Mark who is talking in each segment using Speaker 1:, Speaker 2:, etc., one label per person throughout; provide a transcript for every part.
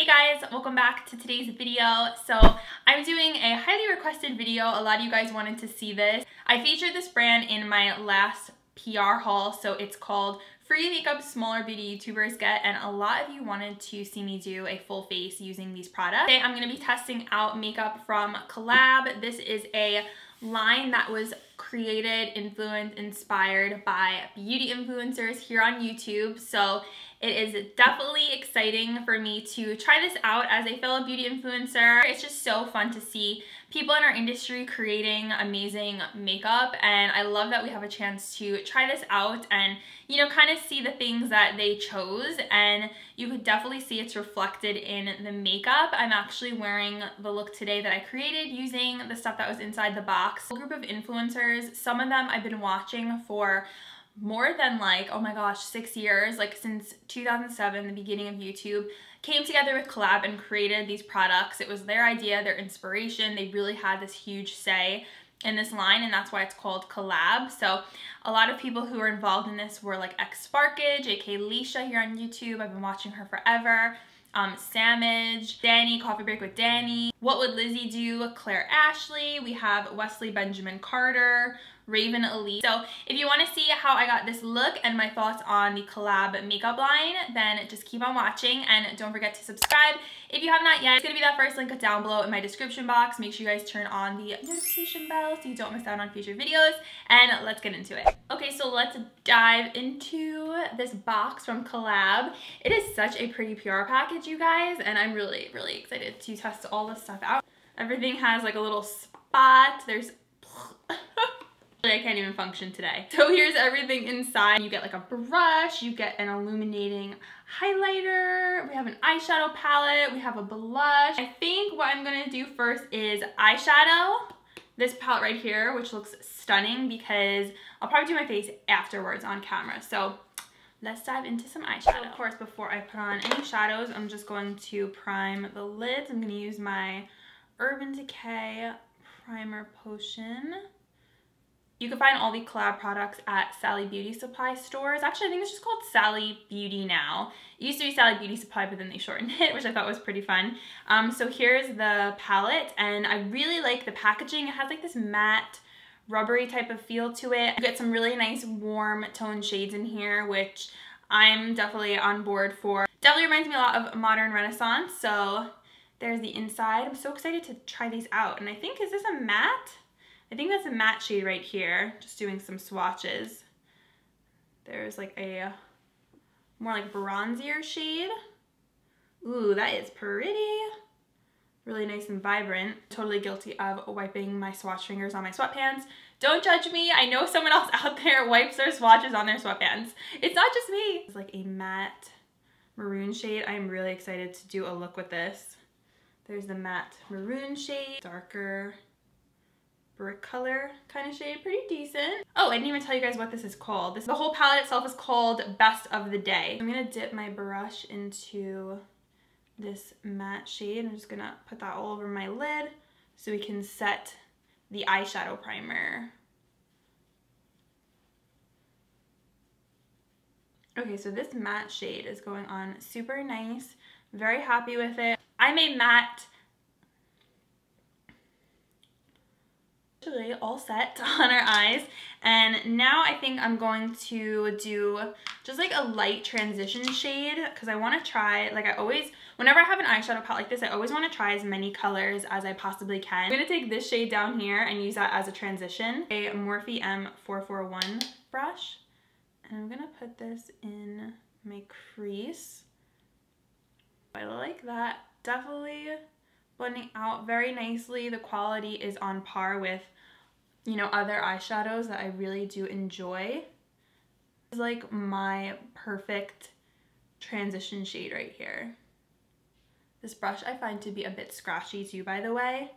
Speaker 1: guys, welcome back to today's video. So I'm doing a highly requested video. A lot of you guys wanted to see this. I featured this brand in my last PR haul, so it's called Free Makeup Smaller Beauty YouTubers Get, and a lot of you wanted to see me do a full face using these products. Today I'm going to be testing out makeup from Collab. This is a line that was created, influenced, inspired by beauty influencers here on YouTube. So it is definitely exciting for me to try this out as a fellow beauty influencer. It's just so fun to see people in our industry creating amazing makeup, and I love that we have a chance to try this out and, you know, kind of see the things that they chose, and you could definitely see it's reflected in the makeup. I'm actually wearing the look today that I created using the stuff that was inside the box. A group of influencers, some of them I've been watching for more than oh my gosh, 6 years, since 2007, the beginning of YouTube, came together with Collab and created these products. It was their idea, their inspiration. They really had this huge say in this line, and that's why it's called Collab. So a lot of people who are involved in this were like Sparkage, aka Leisha here on YouTube. I've been watching her forever. Samage, Danny, Coffee Break with Danny, What Would Lizzie Do, Claire Ashley, we have Wesley Benjamin Carter, Raven Elite. So if you want to see how I got this look and my thoughts on the Collab makeup line, then just keep on watching and don't forget to subscribe if you have not yet. It's going to be that first link down below in my description box. Make sure you guys turn on the notification bell so you don't miss out on future videos, and let's get into it. Okay, so let's dive into this box from Collab. It is such a pretty PR package, you guys, and I'm really excited to test all this stuff out. Everything has like a little spot. There's I can't even function today. So here's everything inside. You get like a brush, you get an illuminating highlighter, we have an eyeshadow palette, we have a blush. I think what I'm gonna do first is eyeshadow this palette right here, which looks stunning because I'll probably do my face afterwards on camera. So let's dive into some eyeshadow. Of course, before I put on any shadows, I'm just going to prime the lids. I'm gonna use my Urban Decay Primer Potion. You can find all the Collab products at Sally Beauty Supply stores. Actually, I think it's just called Sally Beauty now. It used to be Sally Beauty Supply, but then they shortened it, which I thought was pretty fun. So here's the palette, and I really like the packaging. It has like this matte, rubbery type of feel to it. You get some really nice warm tone shades in here, which I'm definitely on board for. Definitely reminds me a lot of Modern Renaissance. So there's the inside. I'm so excited to try these out. And I think, is this a matte? I think that's a matte shade right here. Just doing some swatches. There's like a more like bronzier shade. Ooh, that is pretty. Really nice and vibrant. Totally guilty of wiping my swatch fingers on my sweatpants. Don't judge me. I know someone else out there wipes their swatches on their sweatpants. It's not just me. It's like a matte maroon shade. I'm really excited to do a look with this. There's the matte maroon shade, darker brick color kind of shade, pretty decent. Oh, I didn't even tell you guys what this is called. The whole palette itself is called Best of the Day. I'm gonna dip my brush into this matte shade. I'm just gonna put that all over my lid so we can set the eyeshadow primer. Okay, so this matte shade is going on super nice. Very happy with it. I made matte all set on our eyes, and now I think I'm going to do just like a light transition shade because I want to try, like I always, whenever I have an eyeshadow palette like this, I always want to try as many colors as I possibly can. I'm going to take this shade down here and use that as a transition. A Morphe M441 brush, and I'm going to put this in my crease. I like that. Definitely blending out very nicely. The quality is on par with, you know, other eyeshadows that I really do enjoy. It's like my perfect transition shade right here. This brush I find to be a bit scratchy too, by the way.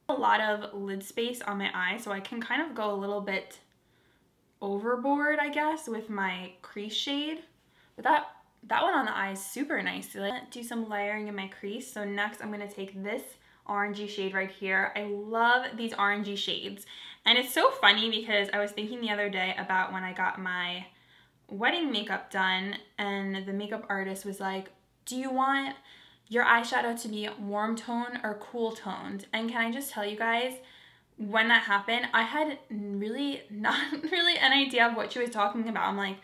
Speaker 1: A lot of lid space on my eye, so I can kind of go a little bit overboard, I guess, with my crease shade. But that one on the eye is super nice. So let's do some layering in my crease. So next I'm gonna take this orangey shade right here. I love these orangey shades. And it's so funny because I was thinking the other day about when I got my wedding makeup done, and the makeup artist was like, do you want your eyeshadow to be warm tone or cool toned. And can I just tell you guys, when that happened, I had really not really an idea of what she was talking about. I'm like,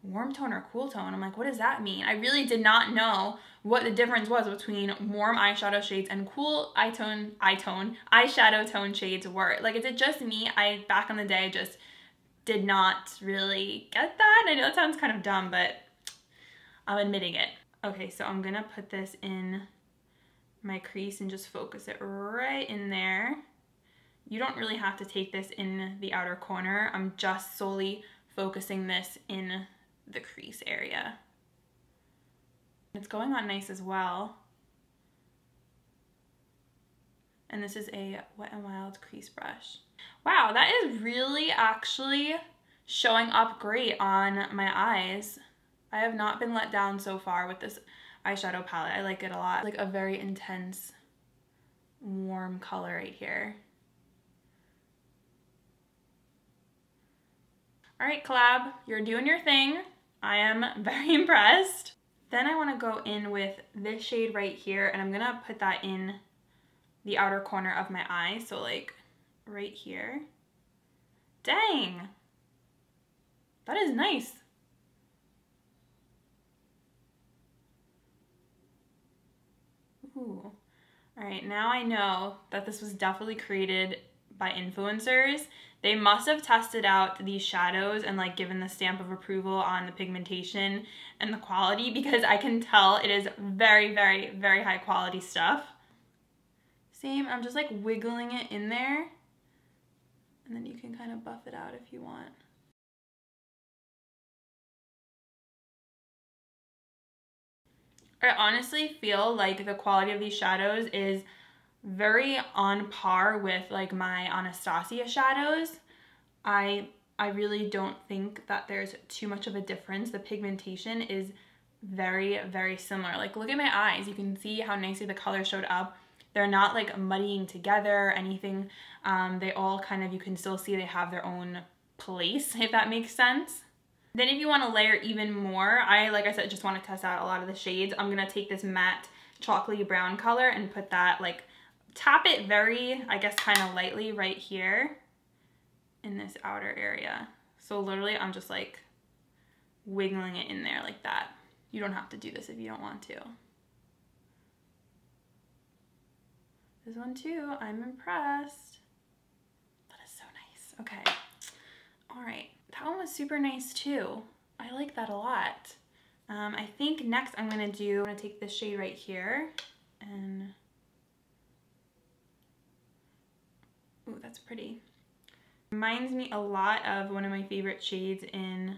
Speaker 1: warm tone or cool tone? I'm like, what does that mean? I really did not know what the difference was between warm eyeshadow shades and cool eyeshadow tone shades were. Like, is it just me? Back in the day, just did not really get that. I know that sounds kind of dumb, but I'm admitting it. Okay, so I'm gonna put this in my crease and just focus it right in there. You don't really have to take this in the outer corner. I'm just solely focusing this in the crease area. It's going on nice as well. And this is a Wet n Wild crease brush. Wow, that is really actually showing up great on my eyes. I have not been let down so far with this eyeshadow palette. I like it a lot. Like a very intense, warm color right here. All right, Collab, you're doing your thing. I am very impressed. Then I wanna go in with this shade right here, and I'm gonna put that in the outer corner of my eye, so like right here. Dang, that is nice. Ooh. All right, now I know that this was definitely created by influencers. They must have tested out these shadows and like given the stamp of approval on the pigmentation and the quality, because I can tell it is very, very, very high quality stuff. Same, I'm just like wiggling it in there, and then you can kind of buff it out if you want. I honestly feel like the quality of these shadows is very on par with like my Anastasia shadows. I really don't think that there's too much of a difference. The pigmentation is very, very similar. Like, look at my eyes. You can see how nicely the color showed up. They're not like muddying together or anything. They all kind of, you can still see they have their own place, if that makes sense. Then if you want to layer even more, like I said, just want to test out a lot of the shades. I'm going to take this matte chocolatey brown color and put that, like, tap it very, I guess, kind of lightly right here in this outer area. So literally I'm just like wiggling it in there like that. You don't have to do this if you don't want to. This one too, I'm impressed. That is so nice. Okay. All right. That one was super nice too. I like that a lot. I think next I'm gonna take this shade right here and, ooh, that's pretty. Reminds me a lot of one of my favorite shades in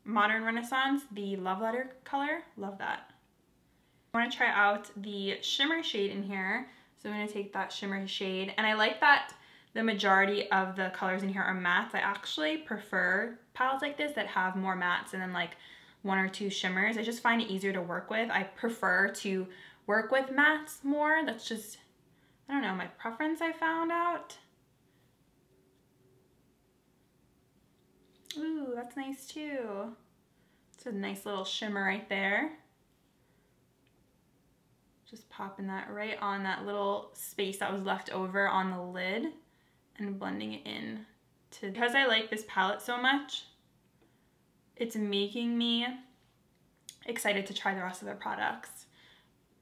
Speaker 1: Modern Renaissance, the Love Letter color. Love that. I wanna try out the shimmer shade in here. So I'm gonna take that shimmer shade, and I like that the majority of the colors in here are mattes. I actually prefer palettes like this that have more mattes and then like one or two shimmers. I just find it easier to work with. I prefer to work with mattes more. That's just, I don't know, my preference, I found out. Ooh, that's nice too. It's a nice little shimmer right there. Just popping that right on that little space that was left over on the lid and blending it in. Because I like this palette so much, it's making me excited to try the rest of their products.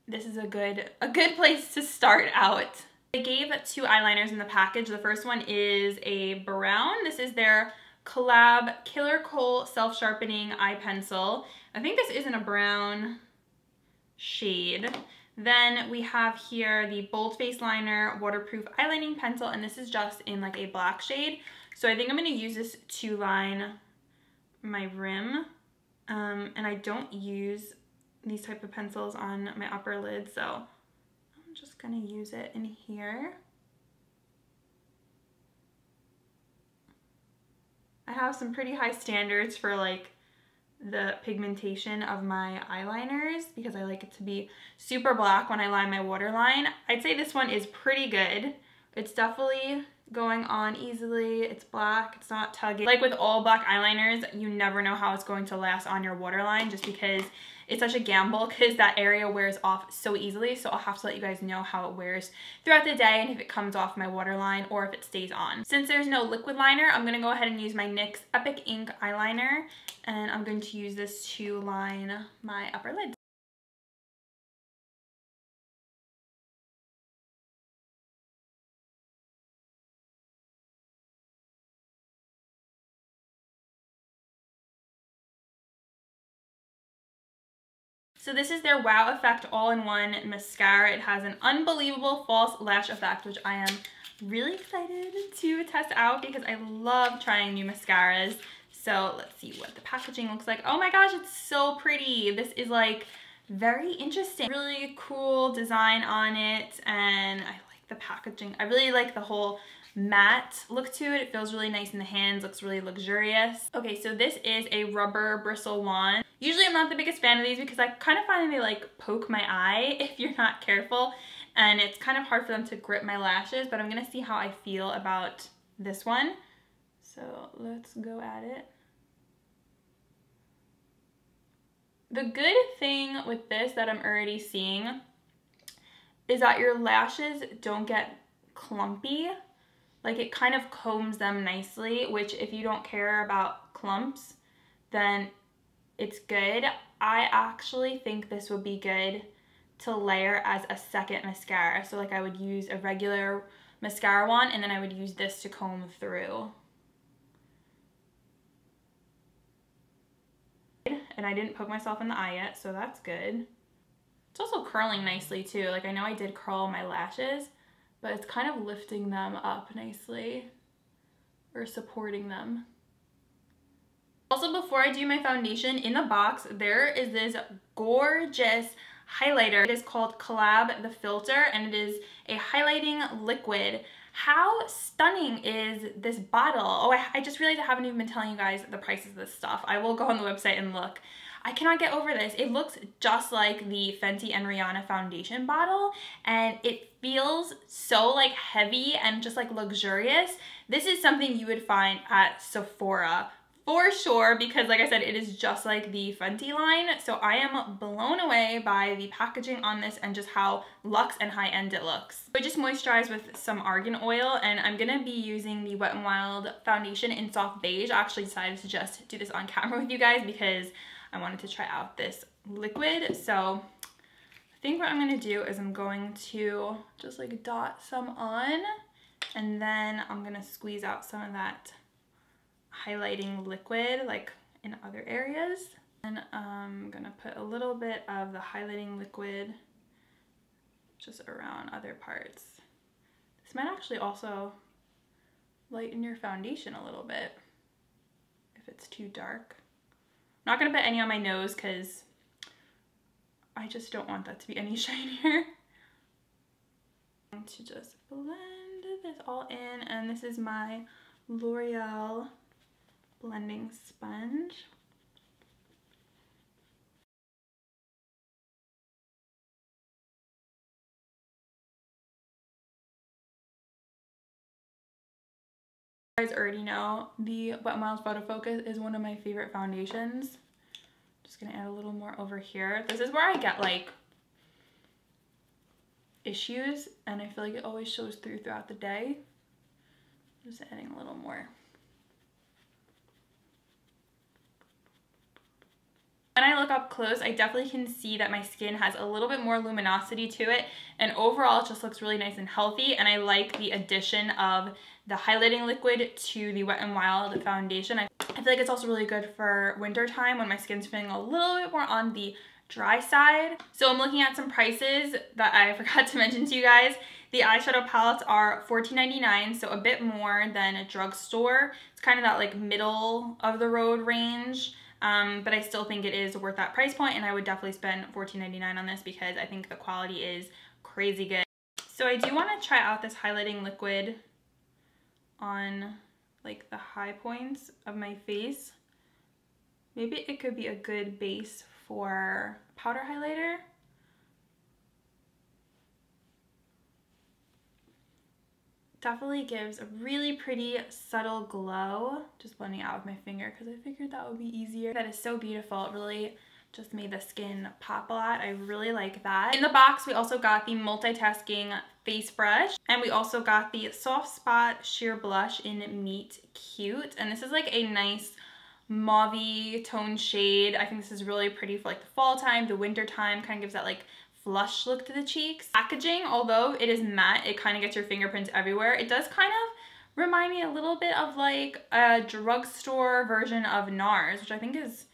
Speaker 1: This is a good place to start out. They gave 2 eyeliners in the package. The first one is a brown. This is their Collab Killer Kohl Self-Sharpening Eye Pencil. I think this isn't a brown shade. Then we have here the Bold Face Liner Waterproof Eyelining Pencil, and this is just in like a black shade. So I think I'm gonna use this to line my rim. And I don't use these type of pencils on my upper lid, so I'm just gonna use it in here. I have some pretty high standards for like the pigmentation of my eyeliners because I like it to be super black when I line my waterline. I'd say this one is pretty good. It's definitely going on easily. It's black, it's not tugging. Like with all black eyeliners, you never know how it's going to last on your waterline just because it's such a gamble because that area wears off so easily. So I'll have to let you guys know how it wears throughout the day and if it comes off my waterline or if it stays on. Since there's no liquid liner, I'm gonna go ahead and use my NYX Epic Ink eyeliner, and I'm going to use this to line my upper lid. So this is their Wow Effect All-in-One Mascara. It has an unbelievable false lash effect, which I am really excited to test out because I love trying new mascaras. So let's see what the packaging looks like. Oh my gosh, it's so pretty. This is like very interesting. Really cool design on it, and I like the packaging. I really like the whole matte look to it. It feels really nice in the hands, looks really luxurious. Okay, so this is a rubber bristle wand. Usually I'm not the biggest fan of these because I kind of find they like poke my eye if you're not careful, and it's kind of hard for them to grip my lashes, but I'm gonna see how I feel about this one. So let's go at it. The good thing with this that I'm already seeing is that your lashes don't get clumpy. Like it kind of combs them nicely, which if you don't care about clumps, then it's good. I actually think this would be good to layer as a second mascara. So like I would use a regular mascara wand and then I would use this to comb through. And I didn't poke myself in the eye yet, so that's good. It's also curling nicely too. Like I know I did curl my lashes, but it's kind of lifting them up nicely or supporting them. Also, before I do my foundation, in the box, there is this gorgeous highlighter. It is called Collab the Filter, and it is a highlighting liquid. How stunning is this bottle? Oh, I just realized I haven't even been telling you guys the prices of this stuff. I will go on the website and look. I cannot get over this. It looks just like the Fenty and Rihanna foundation bottle, and it feels so like heavy and just like luxurious. This is something you would find at Sephora for sure, because like I said, it is just like the Fenty line. So I am blown away by the packaging on this and just how luxe and high-end it looks. So I just moisturized with some argan oil, and I'm gonna be using the Wet n Wild foundation in soft beige. I actually decided to just do this on camera with you guys because I wanted to try out this liquid. So I think what I'm gonna do is I'm going to just like dot some on, and then I'm gonna squeeze out some of that highlighting liquid like in other areas. And I'm gonna put a little bit of the highlighting liquid just around other parts. This might actually also lighten your foundation a little bit if it's too dark. I'm not gonna put any on my nose because I just don't want that to be any shinier. I'm going to just blend this all in, and this is my L'Oreal blending sponge. You guys already know the Wet n Wild Photo Focus is one of my favorite foundations. Just gonna add a little more over here. This is where I get like issues, and I feel like it always shows through throughout the day. Just adding a little more. When I look up close, I definitely can see that my skin has a little bit more luminosity to it, and overall it just looks really nice and healthy, and I like the addition of the highlighting liquid to the Wet n Wild foundation. I feel like it's also really good for winter time when my skin's feeling a little bit more on the dry side. So I'm looking at some prices that I forgot to mention to you guys. The eyeshadow palettes are $14.99, so a bit more than a drugstore. It's kind of that like middle of the road range. But I still think it is worth that price point, and I would definitely spend $14.99 on this because I think the quality is crazy good. So I do want to try out this highlighting liquid on like the high points of my face. Maybe it could be a good base for powder highlighter. Definitely gives a really pretty subtle glow. Just blending out with my finger because I figured that would be easier. That is so beautiful. It really just made the skin pop a lot. I really like that. In the box, we also got the multitasking face brush, and we also got the soft spot sheer blush in Meet Cute. And this is like a nice mauve tone shade. I think this is really pretty for like the fall time, the winter time. Kind of gives that like flush look to the cheeks. Packaging, although it is matte, it kind of gets your fingerprints everywhere. It does kind of remind me a little bit of like a drugstore version of NARS, which I think is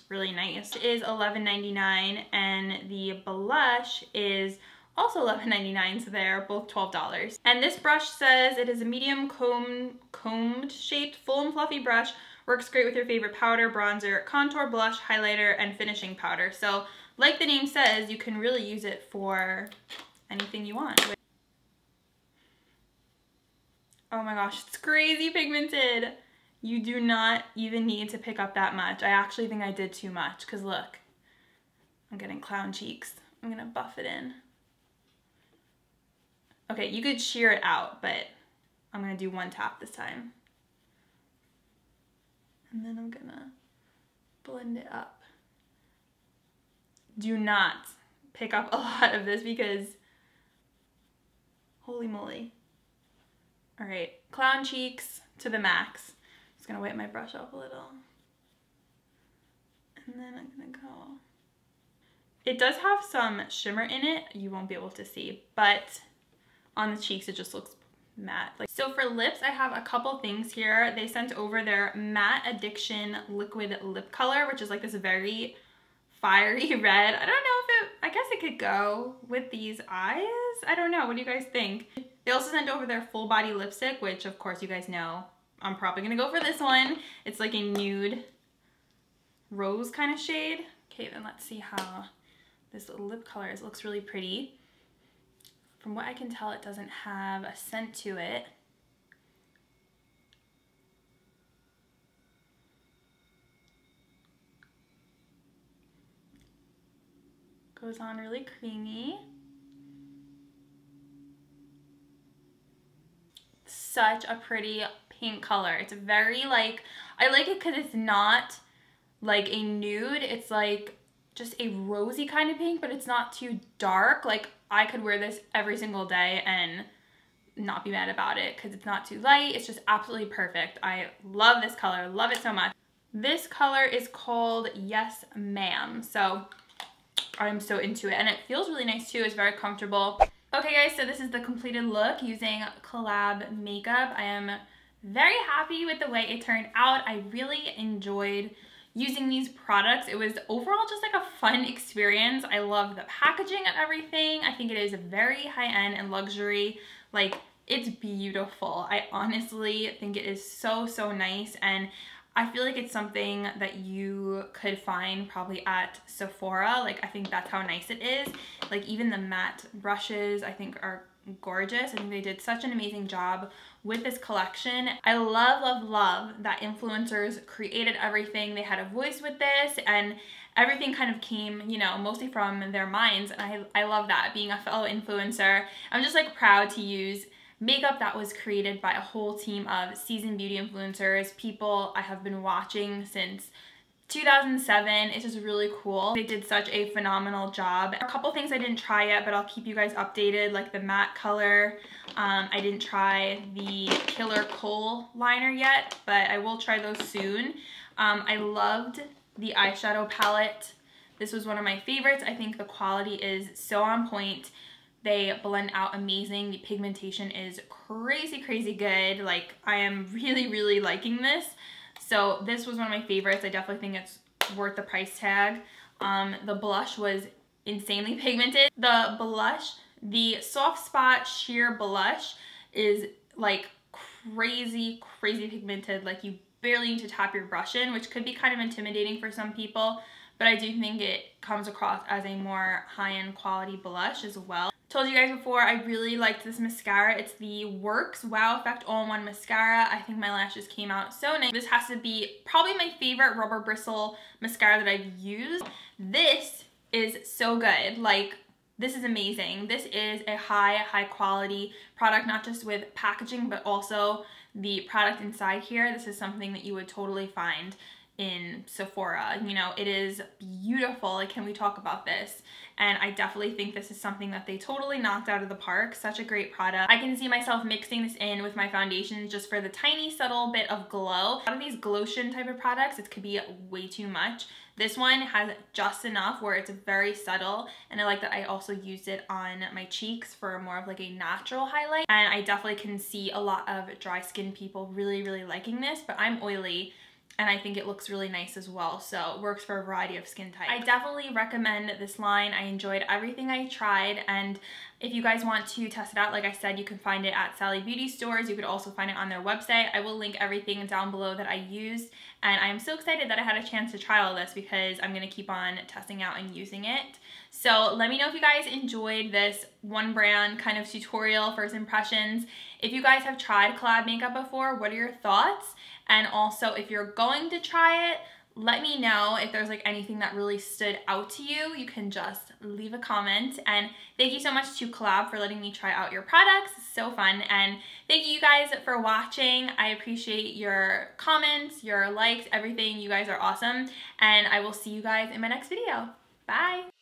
Speaker 1: really nice. It is $11.99, and the blush is also $11.99, so they're both $12. And this brush says it is a medium combed shaped full and fluffy brush. Works great with your favorite powder, bronzer, contour, blush, highlighter, and finishing powder. So like the name says, you can really use it for anything you want. Oh my gosh, it's crazy pigmented. You do not even need to pick up that much. I actually think I did too much because look, I'm getting clown cheeks. I'm gonna buff it in. Okay, you could sheer it out, but I'm gonna do one tap this time. And then I'm gonna blend it up. Do not pick up a lot of this because holy moly. All right, clown cheeks to the max. Just gonna wipe my brush off a little. And then I'm gonna go. It does have some shimmer in it. You won't be able to see, but on the cheeks, it just looks matte. So for lips, I have a couple things here. They sent over their Matte Addiction Liquid Lip Color, which is like this very fiery red. I don't know if I guess it could go with these eyes. I don't know. What do you guys think? They also sent over their full body lipstick, which of course you guys know I'm probably gonna go for this one. It's like a nude rose kind of shade. Okay, then let's see how this lip color is. It looks really pretty. From what I can tell, it doesn't have a scent to it. Goes on really creamy. Such a pretty pink color. It's very like, I like it because it's not like a nude. It's like just a rosy kind of pink, but it's not too dark. Like I could wear this every single day and not be mad about it because it's not too light. It's just absolutely perfect. I love this color, love it so much. This color is called Yes Ma'am. So I'm so into it, and it feels really nice too. It's very comfortable. Okay guys, so this is the completed look using Collab makeup. I am very happy with the way it turned out. I really enjoyed using these products. It was overall just like a fun experience. I love the packaging and everything. I think it is very high-end and luxury. Like, it's beautiful. I honestly think it is so, so nice, and I feel like it's something that you could find probably at Sephora. Like, I think that's how nice it is. Like, even the matte brushes I think are gorgeous. I think they did such an amazing job with this collection. I love, love, love that influencers created everything. They had a voice with this, and everything kind of came, you know, mostly from their minds. And I love that, being a fellow influencer. I'm just like proud to use makeup that was created by a whole team of seasoned beauty influencers, people I have been watching since 2007. It's just really cool. They did such a phenomenal job. A couple things I didn't try yet, but I'll keep you guys updated, like the matte color. I didn't try the Killer Kohl liner yet, but I will try those soon. I loved the eyeshadow palette. This was one of my favorites. I think the quality is so on point. They blend out amazing. The pigmentation is crazy, crazy good. Like, I am really, really liking this. So this was one of my favorites. I definitely think it's worth the price tag. The blush was insanely pigmented. The blush, the Soft Spot Sheer Blush, is like crazy, crazy pigmented. Like, you barely need to tap your brush in, which could be kind of intimidating for some people, but I do think it comes across as a more high-end quality blush as well. Told you guys before, I really liked this mascara. It's the Works Wow Effect All-in-One Mascara. I think my lashes came out so nice. This has to be probably my favorite rubber bristle mascara that I've used. This is so good. Like, This is amazing. This is a high quality product, not just with packaging, but also the product inside here. This is something that you would totally find in Sephora. You know, it is beautiful. Like, can we talk about this? And I definitely think this is something that they totally knocked out of the park. Such a great product. I can see myself mixing this in with my foundations just for the tiny subtle bit of glow. A lot of these glotion type of products, it could be way too much. This one has just enough where it's very subtle, and I like that I also used it on my cheeks for more of like a natural highlight. And I definitely can see a lot of dry skin people really liking this, but I'm oily and I think it looks really nice as well, so it works for a variety of skin types. I definitely recommend this line. I enjoyed everything I tried, and if you guys want to test it out, like I said, you can find it at Sally Beauty stores. You could also find it on their website. I will link everything down below that I used, and I am so excited that I had a chance to try all this because I'm gonna keep on testing out and using it. So let me know if you guys enjoyed this one brand kind of tutorial, first impressions. If you guys have tried Collab makeup before, what are your thoughts? And also, if you're going to try it, let me know if there's like anything that really stood out to you. You can just leave a comment. And thank you so much to Collab for letting me try out your products. It's so fun. And thank you guys for watching. I appreciate your comments, your likes, everything. You guys are awesome. And I will see you guys in my next video. Bye.